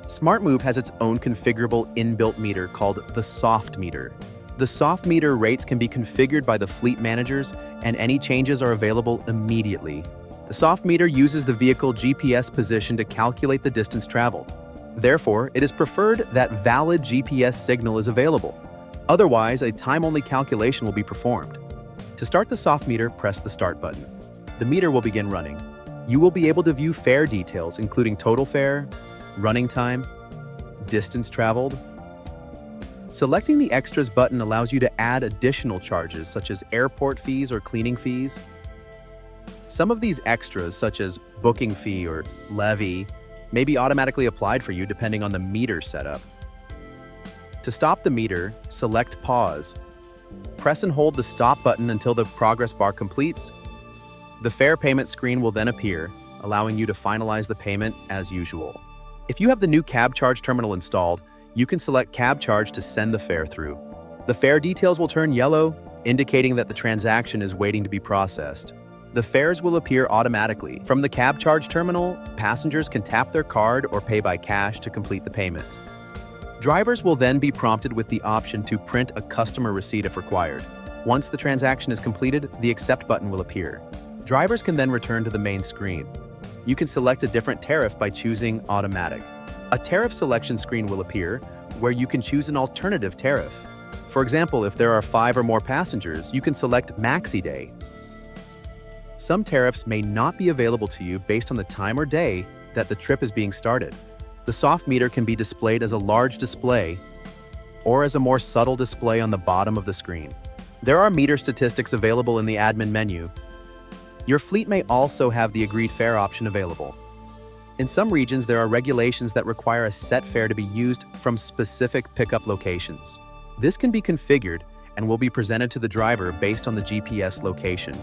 SmartMove has its own configurable inbuilt meter called the soft meter. The soft meter rates can be configured by the fleet managers, and any changes are available immediately. The soft meter uses the vehicle GPS position to calculate the distance traveled. Therefore, it is preferred that valid GPS signal is available. Otherwise, a time-only calculation will be performed. To start the soft meter, press the Start button. The meter will begin running. You will be able to view fare details, including total fare, running time, distance traveled. Selecting the Extras button allows you to add additional charges, such as airport fees or cleaning fees. Some of these extras, such as booking fee or levy, may be automatically applied for you depending on the meter setup. To stop the meter, select Pause. Press and hold the Stop button until the progress bar completes. The fare payment screen will then appear, allowing you to finalize the payment as usual. If you have the new Cabcharge terminal installed, you can select Cabcharge to send the fare through. The fare details will turn yellow, indicating that the transaction is waiting to be processed. The fares will appear automatically. From the Cabcharge terminal, passengers can tap their card or pay by cash to complete the payment. Drivers will then be prompted with the option to print a customer receipt if required. Once the transaction is completed, the Accept button will appear. Drivers can then return to the main screen. You can select a different tariff by choosing Automatic. A tariff selection screen will appear, where you can choose an alternative tariff. For example, if there are 5 or more passengers, you can select Maxi Day. Some tariffs may not be available to you based on the time or day that the trip is being started. The soft meter can be displayed as a large display or as a more subtle display on the bottom of the screen. There are meter statistics available in the admin menu. Your fleet may also have the agreed fare option available. In some regions, there are regulations that require a set fare to be used from specific pickup locations. This can be configured and will be presented to the driver based on the GPS location.